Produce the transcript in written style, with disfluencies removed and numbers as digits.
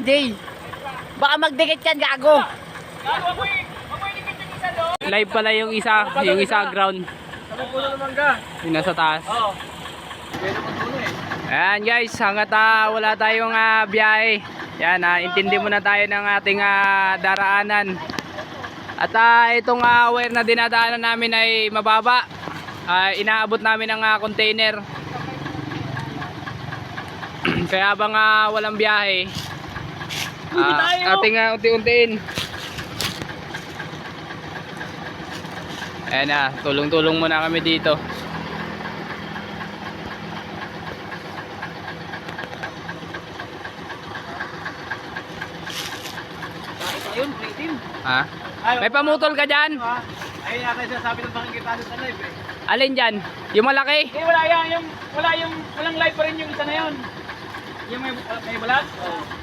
Jay. Baka magdikit yan, gago. Live pala yung isa ground. Yung nasa taas. Ayan guys, hanggat wala tayong biyahe. Yan, intindi muna tayo ng ating daraanan. At itong wire na dinadaanan namin ay mababa. Inaabot namin ang container. Kaya habang walang biyahe, ating unti-untiin. Ayan na, tulong-tulong muna kami dito. Ayun, itim. Ha? May pamutol ka dyan? Ayun yata yung sabi ng pakikita sa live eh. Alin dyan? Yung malaki? Wala yan, walang live pa rin yung isa na yun. Yung may balat? Oo.